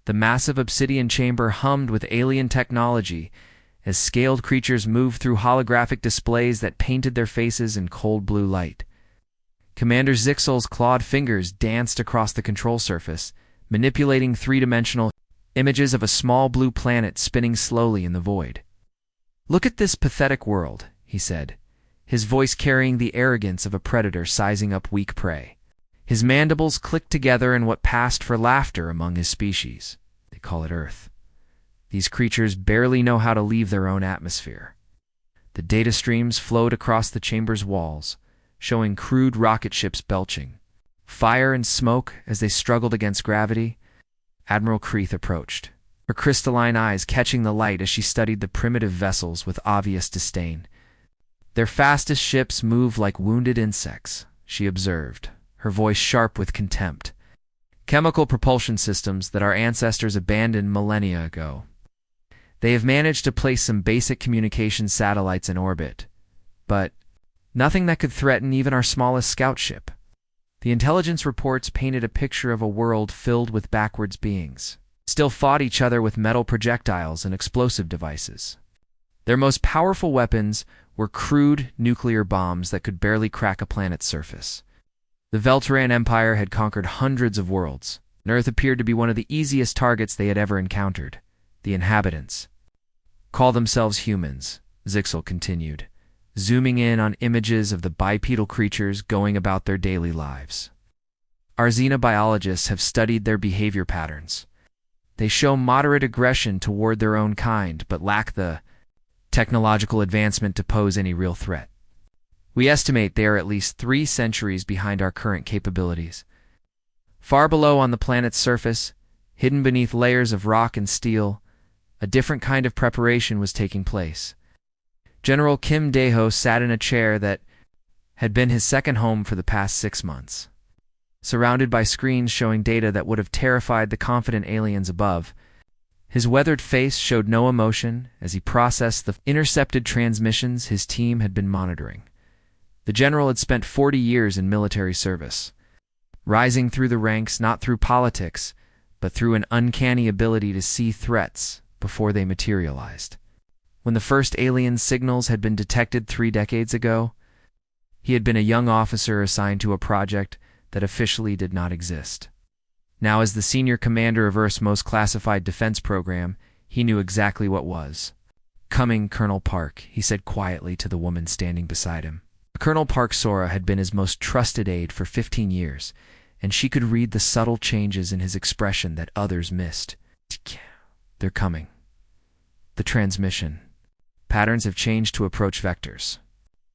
The massive obsidian chamber hummed with alien technology as scaled creatures moved through holographic displays that painted their faces in cold blue light. Commander Zixel's clawed fingers danced across the control surface, manipulating three-dimensional images of a small blue planet spinning slowly in the void. "Look at this pathetic world," he said, his voice carrying the arrogance of a predator sizing up weak prey. His mandibles clicked together in what passed for laughter among his species. "They call it Earth. These creatures barely know how to leave their own atmosphere." The data streams flowed across the chamber's walls, showing crude rocket ships belching fire and smoke as they struggled against gravity. Admiral Kreeth approached, her crystalline eyes catching the light as she studied the primitive vessels with obvious disdain. "Their fastest ships move like wounded insects," she observed, her voice sharp with contempt. "Chemical propulsion systems that our ancestors abandoned millennia ago. They have managed to place some basic communication satellites in orbit, but nothing that could threaten even our smallest scout ship." The intelligence reports painted a picture of a world filled with backwards beings, still fought each other with metal projectiles and explosive devices. Their most powerful weapons were crude nuclear bombs that could barely crack a planet's surface. The Velteran Empire had conquered hundreds of worlds, and Earth appeared to be one of the easiest targets they had ever encountered. The inhabitants call themselves humans, Zixel continued, zooming in on images of the bipedal creatures going about their daily lives. "Our xenobiologists have studied their behavior patterns. They show moderate aggression toward their own kind, but lack the technological advancement to pose any real threat. We estimate they are at least 3 centuries behind our current capabilities." Far below on the planet's surface, hidden beneath layers of rock and steel, a different kind of preparation was taking place. General Kim Daeho sat in a chair that had been his second home for the past 6 months. Surrounded by screens showing data that would have terrified the confident aliens above, his weathered face showed no emotion as he processed the intercepted transmissions his team had been monitoring. The general had spent 40 years in military service, rising through the ranks not through politics, but through an uncanny ability to see threats before they materialized. When the first alien signals had been detected 3 decades ago, he had been a young officer assigned to a project that officially did not exist. Now, as the senior commander of Earth's most classified defense program, he knew exactly what was coming. "Colonel Park," he said quietly to the woman standing beside him. Colonel Park Sora had been his most trusted aide for 15 years, and she could read the subtle changes in his expression that others missed. "They're coming. The transmission patterns have changed to approach vectors."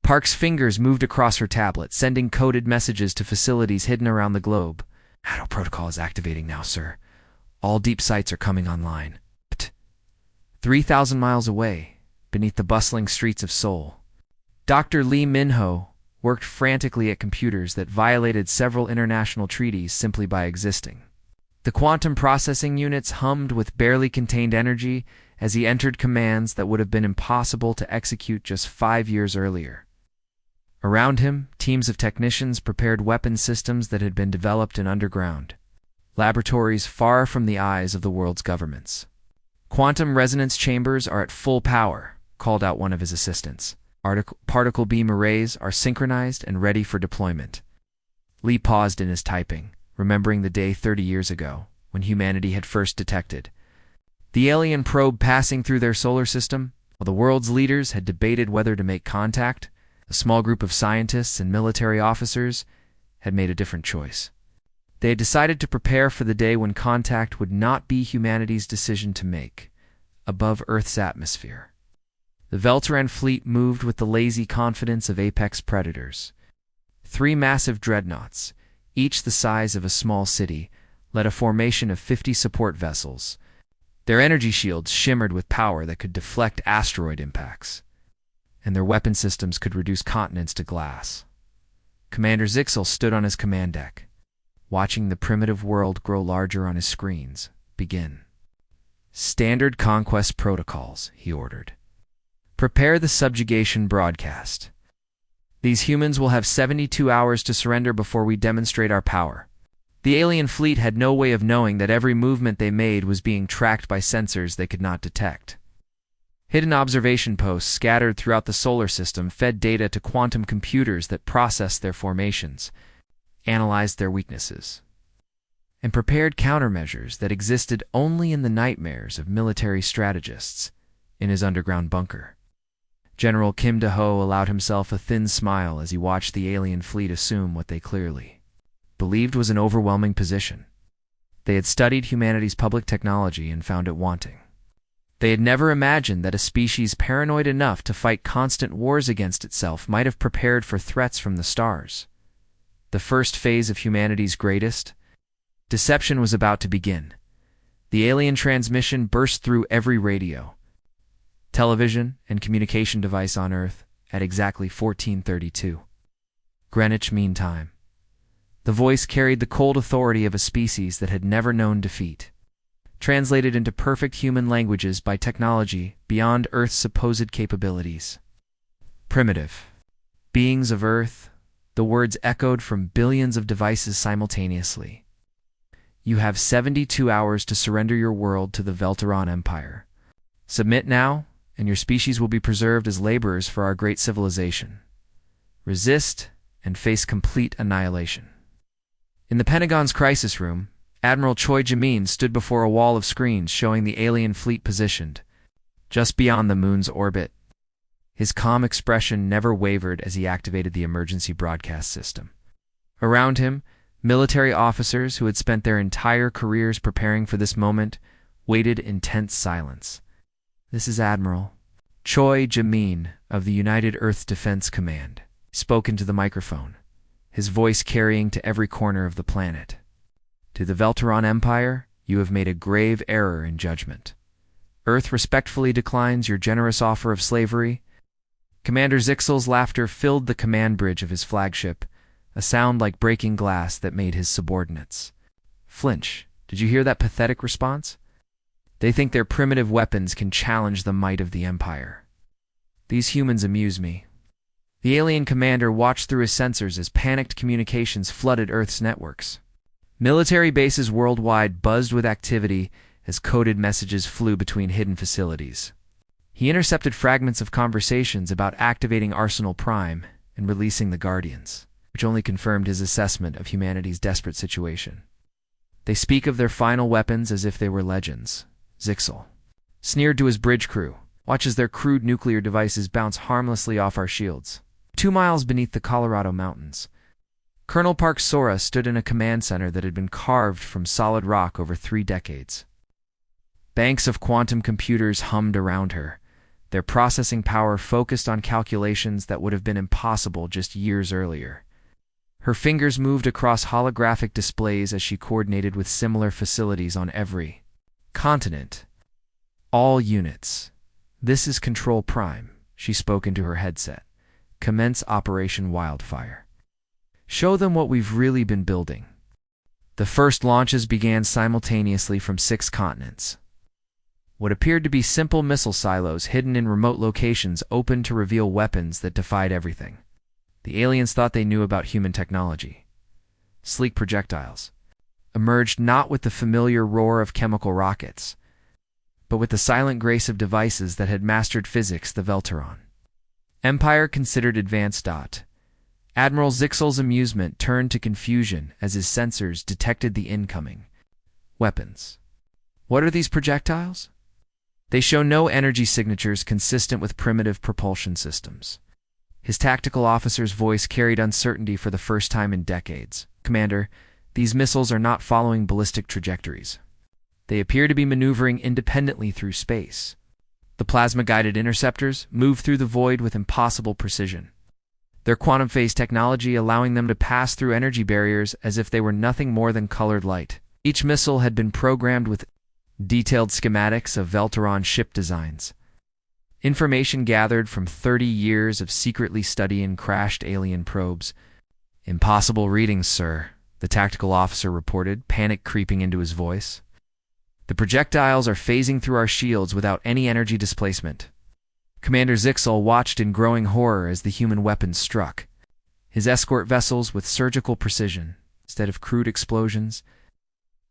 Park's fingers moved across her tablet, sending coded messages to facilities hidden around the globe. "Shadow protocol is activating now, sir. All deep sites are coming online." 3,000 miles away, beneath the bustling streets of Seoul, Dr. Lee Min-ho worked frantically at computers that violated several international treaties simply by existing. The quantum processing units hummed with barely contained energy as he entered commands that would have been impossible to execute just 5 years earlier. Around him, teams of technicians prepared weapon systems that had been developed in underground laboratories far from the eyes of the world's governments. "Quantum resonance chambers are at full power," called out one of his assistants. "Particle beam arrays are synchronized and ready for deployment." Lee paused in his typing, remembering the day 30 years ago, when humanity had first detected the alien probe passing through their solar system. While the world's leaders had debated whether to make contact, a small group of scientists and military officers had made a different choice. They had decided to prepare for the day when contact would not be humanity's decision to make, above Earth's atmosphere. The Velteran fleet moved with the lazy confidence of apex predators. 3 massive dreadnoughts, each the size of a small city, led a formation of 50 support vessels. Their energy shields shimmered with power that could deflect asteroid impacts, and their weapon systems could reduce continents to glass. Commander Zixel stood on his command deck, watching the primitive world grow larger on his screens. "Begin." "Standard conquest protocols," he ordered. "Prepare the subjugation broadcast. These humans will have 72 hours to surrender before we demonstrate our power." The alien fleet had no way of knowing that every movement they made was being tracked by sensors they could not detect. Hidden observation posts scattered throughout the solar system fed data to quantum computers that processed their formations, analyzed their weaknesses, and prepared countermeasures that existed only in the nightmares of military strategists in his underground bunker. General Kim Do-ho allowed himself a thin smile as he watched the alien fleet assume what they clearly believed was an overwhelming position. They had studied humanity's public technology and found it wanting. They had never imagined that a species paranoid enough to fight constant wars against itself might have prepared for threats from the stars. The first phase of humanity's greatest deception was about to begin. The alien transmission burst through every radio, television, and communication device on Earth at exactly 1432 Greenwich Mean Time. The voice carried the cold authority of a species that had never known defeat, translated into perfect human languages by technology beyond Earth's supposed capabilities. Primitive beings of Earth, the words echoed from billions of devices simultaneously. You have 72 hours to surrender your world to the Velteron Empire. Submit now, and your species will be preserved as laborers for our great civilization. Resist, and face complete annihilation. In the Pentagon's crisis room, Admiral Choi Jae-min stood before a wall of screens showing the alien fleet positioned just beyond the moon's orbit. His calm expression never wavered as he activated the emergency broadcast system. Around him, military officers who had spent their entire careers preparing for this moment waited in tense silence. "This is Admiral Choi Jae-min of the United Earth Defense Command," spoke into the microphone, his voice carrying to every corner of the planet. "To the Velteron Empire, you have made a grave error in judgment. Earth respectfully declines your generous offer of slavery." Commander Zixel's laughter filled the command bridge of his flagship, a sound like breaking glass that made his subordinates flinch. "Did you hear that pathetic response? They think their primitive weapons can challenge the might of the Empire. These humans amuse me." The alien commander watched through his sensors as panicked communications flooded Earth's networks. Military bases worldwide buzzed with activity as coded messages flew between hidden facilities. He intercepted fragments of conversations about activating Arsenal Prime and releasing the Guardians, which only confirmed his assessment of humanity's desperate situation. "They speak of their final weapons as if they were legends," Zixel sneered to his bridge crew. "Watch as their crude nuclear devices bounce harmlessly off our shields." 2 miles beneath the Colorado mountains, Colonel Park Sora stood in a command center that had been carved from solid rock over 3 decades. Banks of quantum computers hummed around her, their processing power focused on calculations that would have been impossible just years earlier. Her fingers moved across holographic displays as she coordinated with similar facilities on every continent. "All units. This is Control Prime," she spoke into her headset. "Commence Operation Wildfire. Show them what we've really been building." The first launches began simultaneously from 6 continents. What appeared to be simple missile silos hidden in remote locations opened to reveal weapons that defied everything the aliens thought they knew about human technology. Sleek projectiles emerged not with the familiar roar of chemical rockets, but with the silent grace of devices that had mastered physics the Velteron Empire considered advanced. Admiral Zixel's amusement turned to confusion as his sensors detected the incoming weapons. "What are these projectiles?" "They show no energy signatures consistent with primitive propulsion systems." His tactical officer's voice carried uncertainty for the first time in decades. "Commander, these missiles are not following ballistic trajectories. They appear to be maneuvering independently through space. The plasma-guided interceptors move through the void with impossible precision, their quantum phase technology allowing them to pass through energy barriers as if they were nothing more than colored light." Each missile had been programmed with detailed schematics of Velteron ship designs, information gathered from 30 years of secretly studying crashed alien probes. "Impossible readings, sir," the tactical officer reported, panic creeping into his voice. "The projectiles are phasing through our shields without any energy displacement." Commander Zixel watched in growing horror as the human weapons struck. His escort vessels with surgical precision, instead of crude explosions.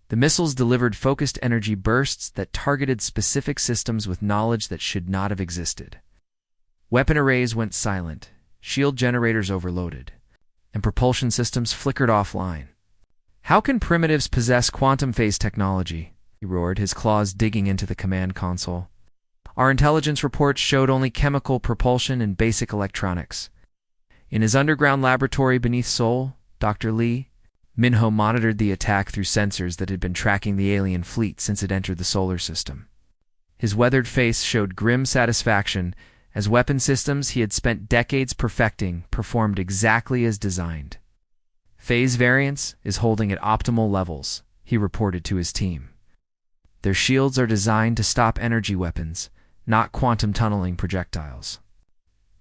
The missiles delivered focused energy bursts that targeted specific systems with knowledge that should not have existed. Weapon arrays went silent, shield generators overloaded, and propulsion systems flickered offline. "How can primitives possess quantum phase technology?" he roared, his claws digging into the command console. "Our intelligence reports showed only chemical propulsion and basic electronics." In his underground laboratory beneath Seoul, Dr. Lee, Minho monitored the attack through sensors that had been tracking the alien fleet since it entered the solar system. His weathered face showed grim satisfaction as weapon systems he had spent decades perfecting performed exactly as designed. "Phase variance is holding at optimal levels," he reported to his team. "Their shields are designed to stop energy weapons, not quantum tunneling projectiles."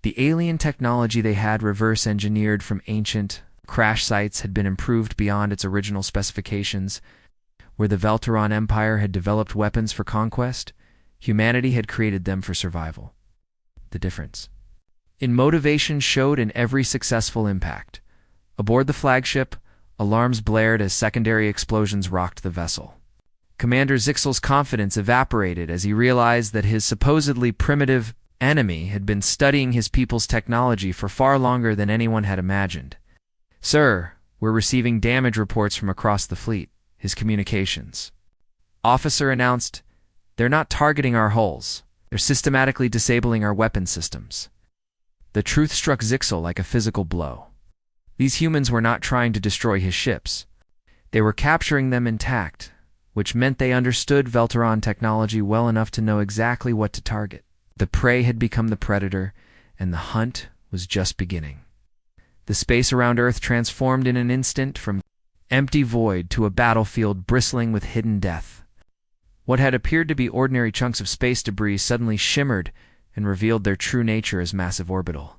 The alien technology they had reverse-engineered from ancient crash sites had been improved beyond its original specifications. Where the Velteron Empire had developed weapons for conquest, humanity had created them for survival. The difference in motivation showed in every successful impact. Aboard the flagship, alarms blared as secondary explosions rocked the vessel. Commander Zixel's confidence evaporated as he realized that his supposedly primitive enemy had been studying his people's technology for far longer than anyone had imagined. "Sir, we're receiving damage reports from across the fleet," his communications officer announced. "They're not targeting our hulls. They're systematically disabling our weapon systems." The truth struck Zixel like a physical blow. These humans were not trying to destroy his ships. They were capturing them intact, which meant they understood Velteron technology well enough to know exactly what to target. The prey had become the predator, and the hunt was just beginning. The space around Earth transformed in an instant from empty void to a battlefield bristling with hidden death. What had appeared to be ordinary chunks of space debris suddenly shimmered and revealed their true nature as massive orbital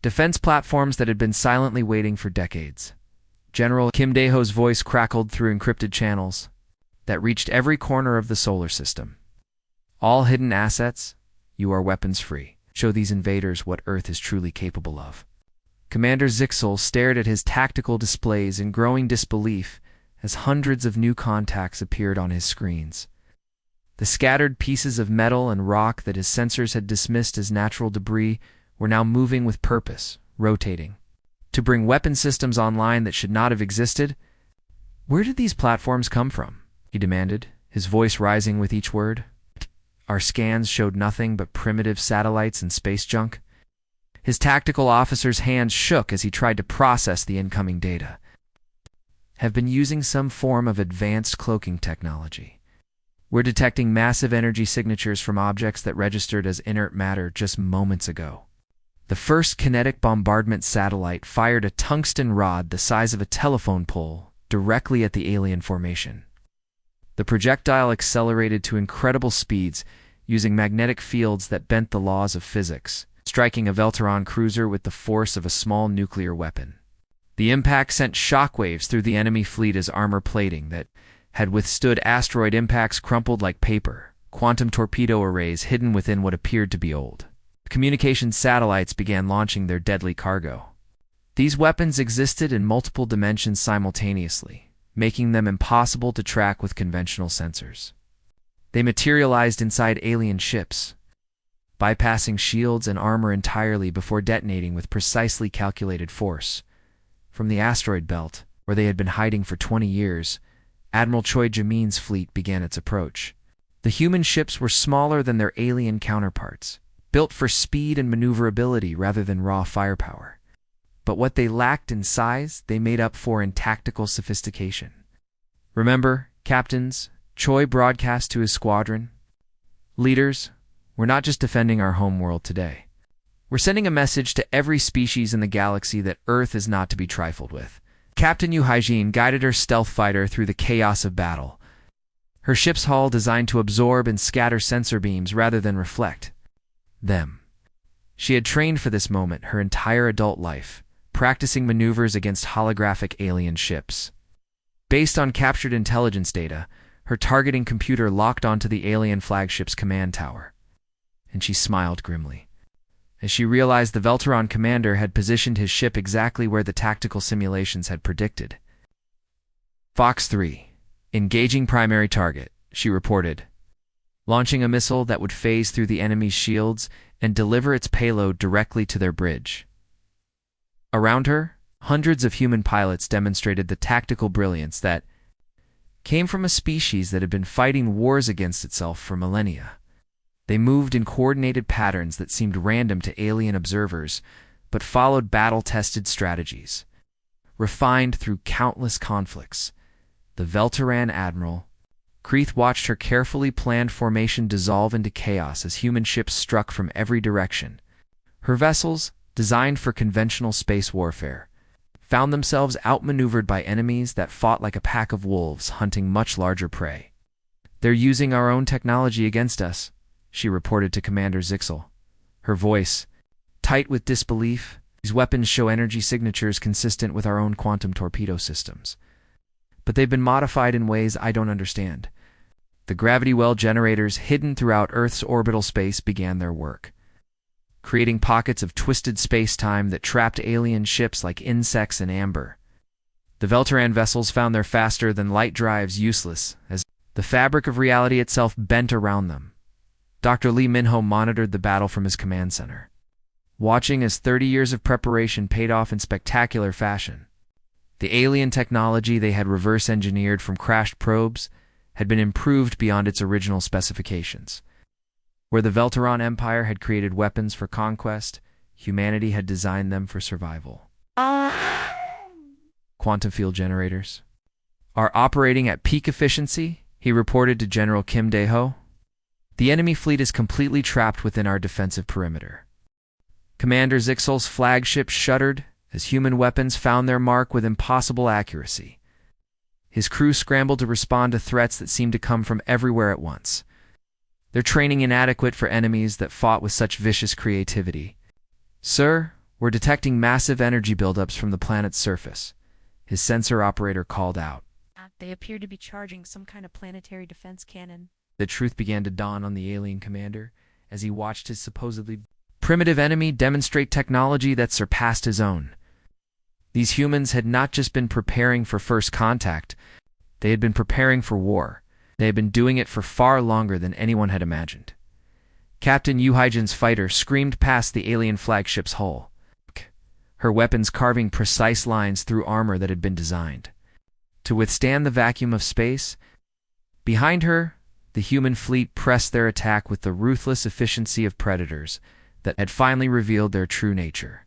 defense platforms that had been silently waiting for decades. General Kim Daeho's voice crackled through encrypted channels that reached every corner of the solar system. "All hidden assets, you are weapons free. Show these invaders what Earth is truly capable of." Commander Zixel stared at his tactical displays in growing disbelief as hundreds of new contacts appeared on his screens. The scattered pieces of metal and rock that his sensors had dismissed as natural debris were now moving with purpose, rotating, to bring weapon systems online that should not have existed. "Where did these platforms come from?" he demanded, his voice rising with each word. Our scans showed nothing but primitive satellites and space junk. His tactical officer's hands shook as he tried to process the incoming data. "Have been using some form of advanced cloaking technology. We're detecting massive energy signatures from objects that registered as inert matter just moments ago." The first kinetic bombardment satellite fired a tungsten rod the size of a telephone pole directly at the alien formation. The projectile accelerated to incredible speeds, using magnetic fields that bent the laws of physics, striking a Velteron cruiser with the force of a small nuclear weapon. The impact sent shockwaves through the enemy fleet as armor plating that had withstood asteroid impacts crumpled like paper, quantum torpedo arrays hidden within what appeared to be old. Communications satellites began launching their deadly cargo. These weapons existed in multiple dimensions simultaneously, making them impossible to track with conventional sensors. They materialized inside alien ships, bypassing shields and armor entirely before detonating with precisely calculated force. From the asteroid belt, where they had been hiding for 20 years, Admiral Choi Jamin's fleet began its approach. The human ships were smaller than their alien counterparts, built for speed and maneuverability rather than raw firepower. But what they lacked in size, they made up for in tactical sophistication. "Remember, captains," Choi broadcast to his squadron. "Leaders, we're not just defending our homeworld today. We're sending a message to every species in the galaxy that Earth is not to be trifled with." Captain Yu Haijin guided her stealth fighter through the chaos of battle, her ship's hull designed to absorb and scatter sensor beams rather than reflect them. She had trained for this moment her entire adult life, practicing maneuvers against holographic alien ships. Based on captured intelligence data, her targeting computer locked onto the alien flagship's command tower, and she smiled grimly as she realized the Velteron commander had positioned his ship exactly where the tactical simulations had predicted. Fox 3. Engaging primary target, she reported, launching a missile that would phase through the enemy's shields and deliver its payload directly to their bridge. Around her, hundreds of human pilots demonstrated the tactical brilliance that came from a species that had been fighting wars against itself for millennia. They moved in coordinated patterns that seemed random to alien observers, but followed battle-tested strategies. Refined through countless conflicts, the Velteran Admiral, Kreeth watched her carefully planned formation dissolve into chaos as human ships struck from every direction. Her vessels, designed for conventional space warfare, found themselves outmaneuvered by enemies that fought like a pack of wolves hunting much larger prey. "They're using our own technology against us," she reported to Commander Zixel, her voice tight with disbelief. "These weapons show energy signatures consistent with our own quantum torpedo systems. But they've been modified in ways I don't understand." The gravity well generators hidden throughout Earth's orbital space began their work, creating pockets of twisted space-time that trapped alien ships like insects in amber. The Velteran vessels found their faster-than-light drives useless as the fabric of reality itself bent around them. Dr. Lee Minho monitored the battle from his command center, watching as 30 years of preparation paid off in spectacular fashion. The alien technology they had reverse-engineered from crashed probes had been improved beyond its original specifications. Where the Velteran Empire had created weapons for conquest, humanity had designed them for survival. Quantum field generators are operating at peak efficiency, he reported to General Kim Dae-ho. "The enemy fleet is completely trapped within our defensive perimeter." Commander Zixel's flagship shuddered as human weapons found their mark with impossible accuracy. His crew scrambled to respond to threats that seemed to come from everywhere at once. Their training inadequate for enemies that fought with such vicious creativity. "Sir, we're detecting massive energy buildups from the planet's surface," his sensor operator called out. They appear to be charging some kind of planetary defense cannon. The truth began to dawn on the alien commander as he watched his supposedly primitive enemy demonstrate technology that surpassed his own. These humans had not just been preparing for first contact, they had been preparing for war. They had been doing it for far longer than anyone had imagined. Captain Yuhaijan's fighter screamed past the alien flagship's hull, her weapons carving precise lines through armor that had been designed to withstand the vacuum of space. Behind her, the human fleet pressed their attack with the ruthless efficiency of predators that had finally revealed their true nature.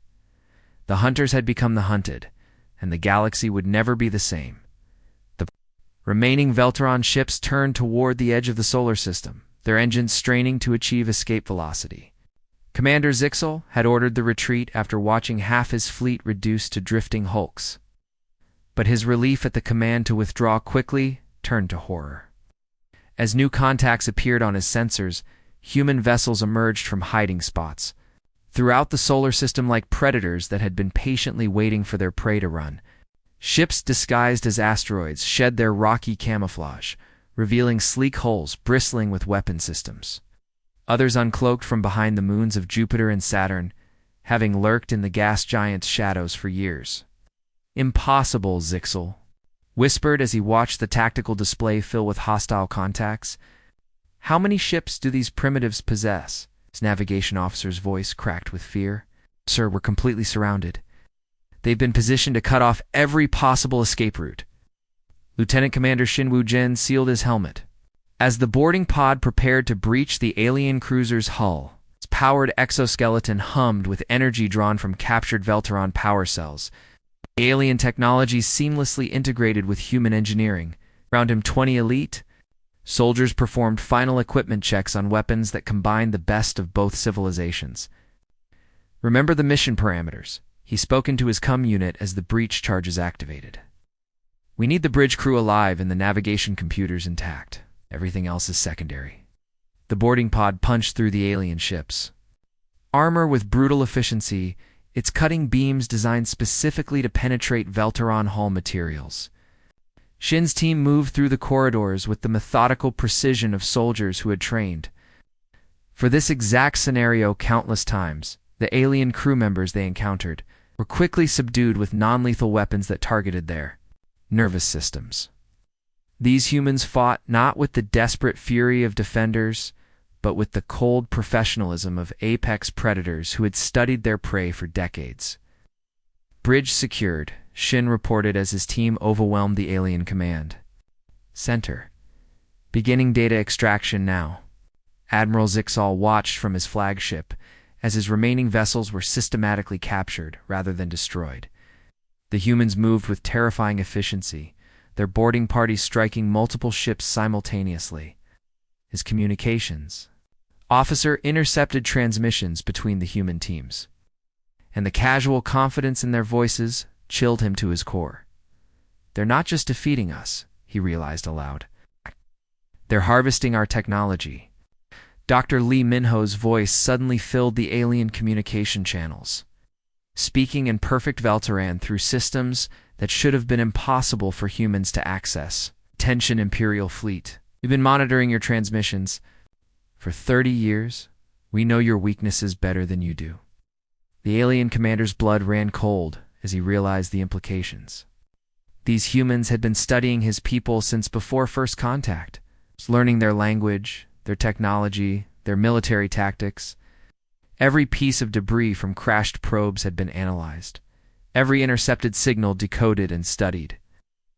The hunters had become the hunted, and the galaxy would never be the same. The remaining Velteran ships turned toward the edge of the solar system, their engines straining to achieve escape velocity. Commander Zixel had ordered the retreat after watching half his fleet reduced to drifting hulks. But his relief at the command to withdraw quickly turned to horror. As new contacts appeared on his sensors, human vessels emerged from hiding spots throughout the solar system like predators that had been patiently waiting for their prey to run. Ships disguised as asteroids shed their rocky camouflage, revealing sleek hulls bristling with weapon systems. Others uncloaked from behind the moons of Jupiter and Saturn, having lurked in the gas giant's shadows for years. "Impossible," Zixel whispered as he watched the tactical display fill with hostile contacts. "How many ships do these primitives possess?" His navigation officer's voice cracked with fear. "Sir, we're completely surrounded. They've been positioned to cut off every possible escape route." Lieutenant Commander Shin Woo-jin sealed his helmet. As the boarding pod prepared to breach the alien cruiser's hull, its powered exoskeleton hummed with energy drawn from captured Velteran power cells. Alien technology seamlessly integrated with human engineering. Around him 20 elite soldiers performed final equipment checks on weapons that combined the best of both civilizations. "Remember the mission parameters," he spoke into his comm unit as the breach charges activated. "We need the bridge crew alive and the navigation computers intact. Everything else is secondary." The boarding pod punched through the alien ships. Armor with brutal efficiency, its cutting beams designed specifically to penetrate Velteran hull materials. Shin's team moved through the corridors with the methodical precision of soldiers who had trained for this exact scenario countless times. The alien crew members they encountered were quickly subdued with non-lethal weapons that targeted their nervous systems. These humans fought not with the desperate fury of defenders, but with the cold professionalism of apex predators who had studied their prey for decades. Bridge secured, Shin reported as his team overwhelmed the alien command center. Beginning data extraction now. Admiral Zixal watched from his flagship as his remaining vessels were systematically captured rather than destroyed. The humans moved with terrifying efficiency, their boarding parties striking multiple ships simultaneously. His communications. Officer intercepted transmissions between the human teams, and the casual confidence in their voices chilled him to his core. They're not just defeating us, he realized aloud. They're harvesting our technology. Dr. Lee Minho's voice suddenly filled the alien communication channels, speaking in perfect Velteran through systems that should have been impossible for humans to access. Attention, Imperial fleet. We've been monitoring your transmissions for 30 years. We know your weaknesses better than you do. The alien commander's blood ran cold as he realized the implications. These humans had been studying his people since before first contact, learning their language, their technology, their military tactics. Every piece of debris from crashed probes had been analyzed, every intercepted signal decoded and studied.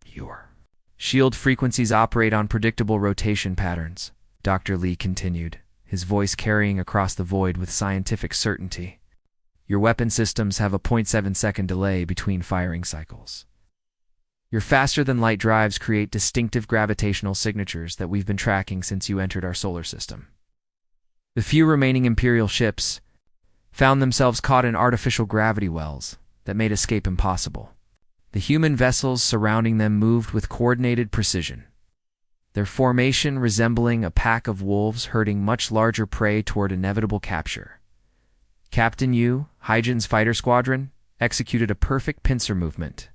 Your shield frequencies operate on predictable rotation patterns, Dr. Lee continued, his voice carrying across the void with scientific certainty. Your weapon systems have a 0.7-second delay between firing cycles. Your faster-than-light drives create distinctive gravitational signatures that we've been tracking since you entered our solar system. The few remaining Imperial ships found themselves caught in artificial gravity wells that made escape impossible. The human vessels surrounding them moved with coordinated precision, their formation resembling a pack of wolves herding much larger prey toward inevitable capture. Captain Yu, Hygen's fighter squadron, executed a perfect pincer movement,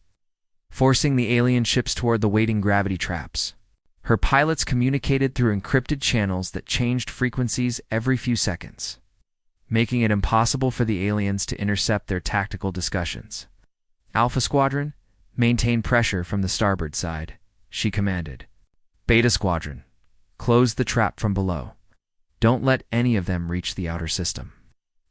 forcing the alien ships toward the waiting gravity traps. Her pilots communicated through encrypted channels that changed frequencies every few seconds, making it impossible for the aliens to intercept their tactical discussions. Alpha Squadron, maintain pressure from the starboard side, she commanded. Beta Squadron, close the trap from below. Don't let any of them reach the outer system.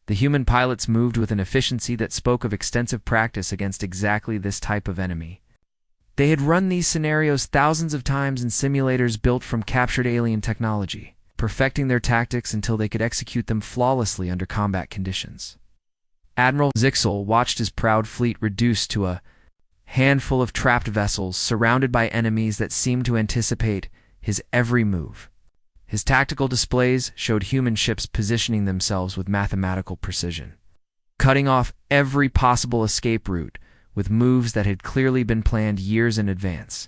The human pilots moved with an efficiency that spoke of extensive practice against exactly this type of enemy. They had run these scenarios thousands of times in simulators built from captured alien technology, perfecting their tactics until they could execute them flawlessly under combat conditions. Admiral Zixal watched his proud fleet reduced to a handful of trapped vessels surrounded by enemies that seemed to anticipate his every move. His tactical displays showed human ships positioning themselves with mathematical precision, cutting off every possible escape route with moves that had clearly been planned years in advance.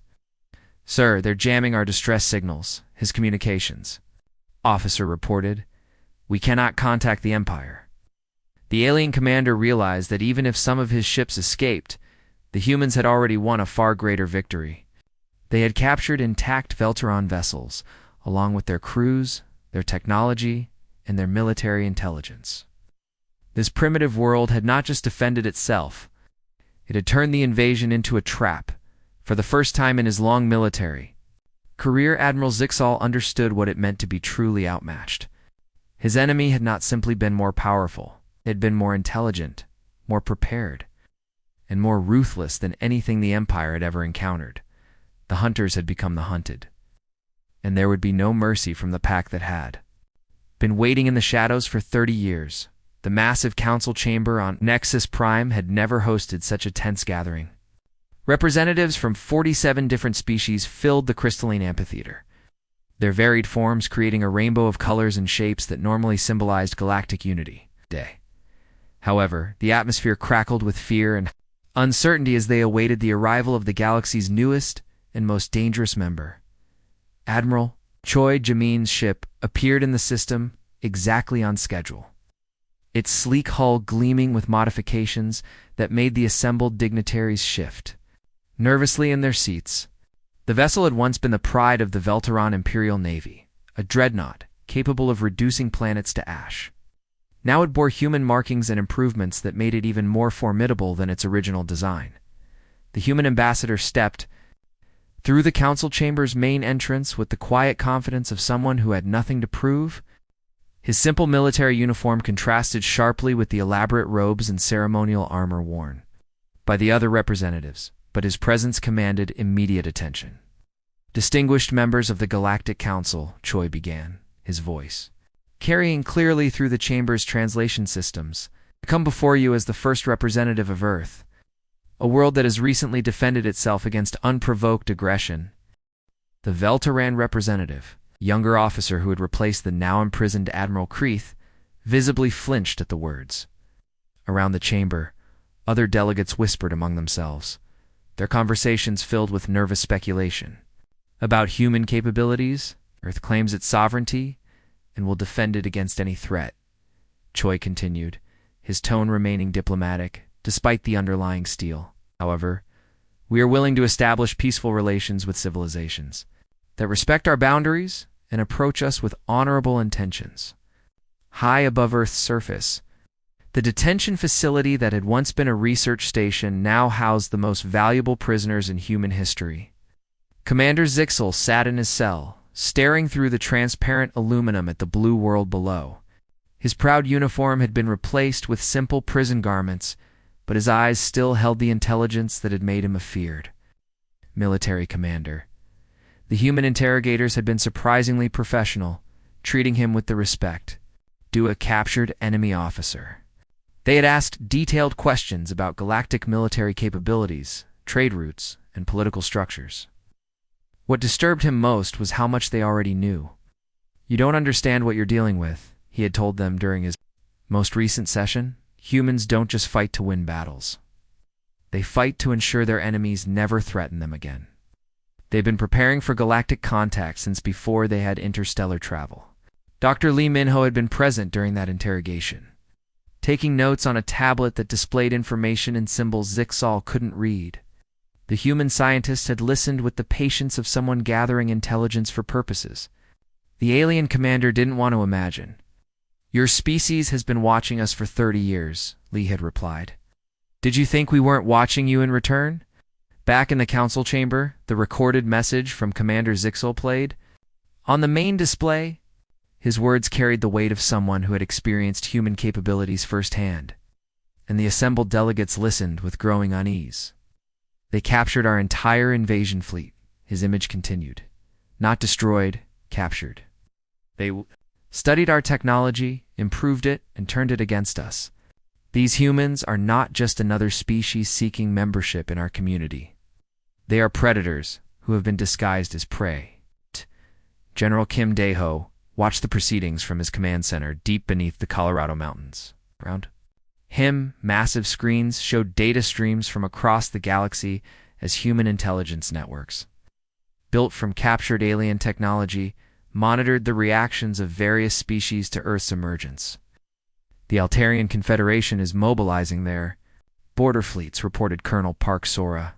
Sir, they're jamming our distress signals, his communications officer reported. We cannot contact the Empire. The alien commander realized that even if some of his ships escaped, the humans had already won a far greater victory. They had captured intact Velteron vessels, along with their crews, their technology, and their military intelligence. This primitive world had not just defended itself, it had turned the invasion into a trap. For the first time in his long military career, Admiral Zixal understood what it meant to be truly outmatched. His enemy had not simply been more powerful, it had been more intelligent, more prepared, and more ruthless than anything the Empire had ever encountered. The hunters had become the hunted, and there would be no mercy from the pack that had been waiting in the shadows for 30 years. The massive council chamber on Nexus Prime had never hosted such a tense gathering. Representatives from 47 different species filled the crystalline amphitheater, their varied forms creating a rainbow of colors and shapes that normally symbolized galactic unity. However, the atmosphere crackled with fear and uncertainty as they awaited the arrival of the galaxy's newest and most dangerous member. Admiral Choi Jamin's ship appeared in the system exactly on schedule, its sleek hull gleaming with modifications that made the assembled dignitaries shift nervously in their seats. The vessel had once been the pride of the Velteron Imperial Navy, a dreadnought capable of reducing planets to ash. Now it bore human markings and improvements that made it even more formidable than its original design. The human ambassador stepped Through the council chamber's main entrance with the quiet confidence of someone who had nothing to prove, his simple military uniform contrasted sharply with the elaborate robes and ceremonial armor worn by the other representatives, but his presence commanded immediate attention. "Distinguished members of the Galactic Council," Choi began, his voice carrying clearly through the chamber's translation systems, "I come before you as the first representative of Earth, a world that has recently defended itself against unprovoked aggression." The Veltaran representative, younger officer who had replaced the now imprisoned Admiral Kreeth, visibly flinched at the words. Around the chamber, other delegates whispered among themselves, their conversations filled with nervous speculation. About human capabilities, Earth claims its sovereignty and will defend it against any threat. Choi continued, his tone remaining diplomatic, despite the underlying steel. However, we are willing to establish peaceful relations with civilizations that respect our boundaries and approach us with honorable intentions. High above Earth's surface, the detention facility that had once been a research station now housed the most valuable prisoners in human history. Commander Zixel sat in his cell, staring through the transparent aluminum at the blue world below. His proud uniform had been replaced with simple prison garments, but his eyes still held the intelligence that had made him a feared military commander. The human interrogators had been surprisingly professional, treating him with the respect due a captured enemy officer. They had asked detailed questions about galactic military capabilities, trade routes, and political structures. What disturbed him most was how much they already knew. "You don't understand what you're dealing with," he had told them during his most recent session. "Humans don't just fight to win battles. They fight to ensure their enemies never threaten them again." They've been preparing for galactic contact since before they had interstellar travel. Dr. Lee Minho had been present during that interrogation, taking notes on a tablet that displayed information in symbols Zixal couldn't read. The human scientist had listened with the patience of someone gathering intelligence for purposes the alien commander didn't want to imagine. "Your species has been watching us for 30 years, Lee had replied. "Did you think we weren't watching you in return?" Back in the council chamber, the recorded message from Commander Zixel played. On the main display, his words carried the weight of someone who had experienced human capabilities firsthand, and the assembled delegates listened with growing unease. "They captured our entire invasion fleet," his image continued. "Not destroyed, captured. They studied our technology, improved it, and turned it against us. These humans are not just another species seeking membership in our community. They are predators who have been disguised as prey." General Kim Dae-ho watched the proceedings from his command center deep beneath the Colorado mountains. Around him, massive screens showed data streams from across the galaxy as human intelligence networks, built from captured alien technology, monitored the reactions of various species to Earth's emergence. "The Altarian Confederation is mobilizing their border fleets," reported Colonel Park Sora.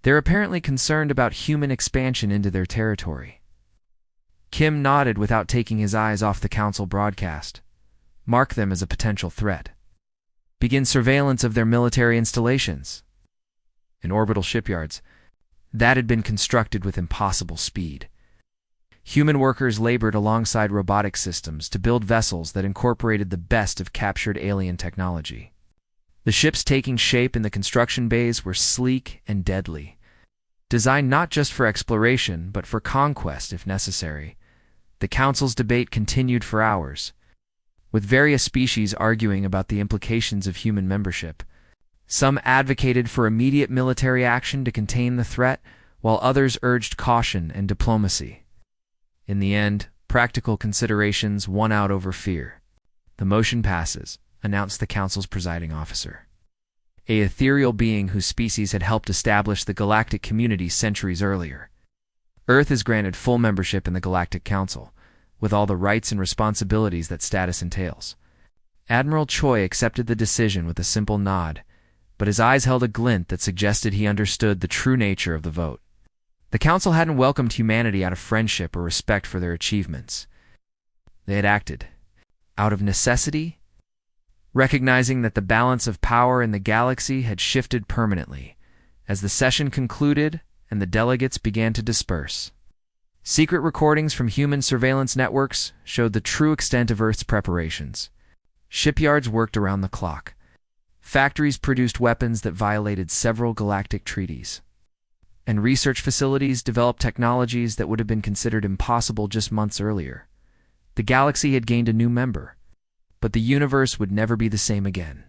"They're apparently concerned about human expansion into their territory." Kim nodded without taking his eyes off the council broadcast. "Mark them as a potential threat. Begin surveillance of their military installations." In orbital shipyards that had been constructed with impossible speed, human workers labored alongside robotic systems to build vessels that incorporated the best of captured alien technology. The ships taking shape in the construction bays were sleek and deadly, designed not just for exploration but for conquest if necessary. The council's debate continued for hours, with various species arguing about the implications of human membership. Some advocated for immediate military action to contain the threat, while others urged caution and diplomacy. In the end, practical considerations won out over fear. "The motion passes," announced the council's presiding officer, a ethereal being whose species had helped establish the galactic community centuries earlier. Earth is granted full membership in the Galactic Council, with all the rights and responsibilities that status entails. Admiral Choi accepted the decision with a simple nod, but his eyes held a glint that suggested he understood the true nature of the vote. The council hadn't welcomed humanity out of friendship or respect for their achievements. They had acted out of necessity, recognizing that the balance of power in the galaxy had shifted permanently. As the session concluded, and the delegates began to disperse. Secret recordings from human surveillance networks showed the true extent of Earth's preparations. Shipyards worked around the clock. Factories produced weapons that violated several galactic treaties. And research facilities developed technologies that would have been considered impossible just months earlier. The galaxy had gained a new member, but the universe would never be the same again.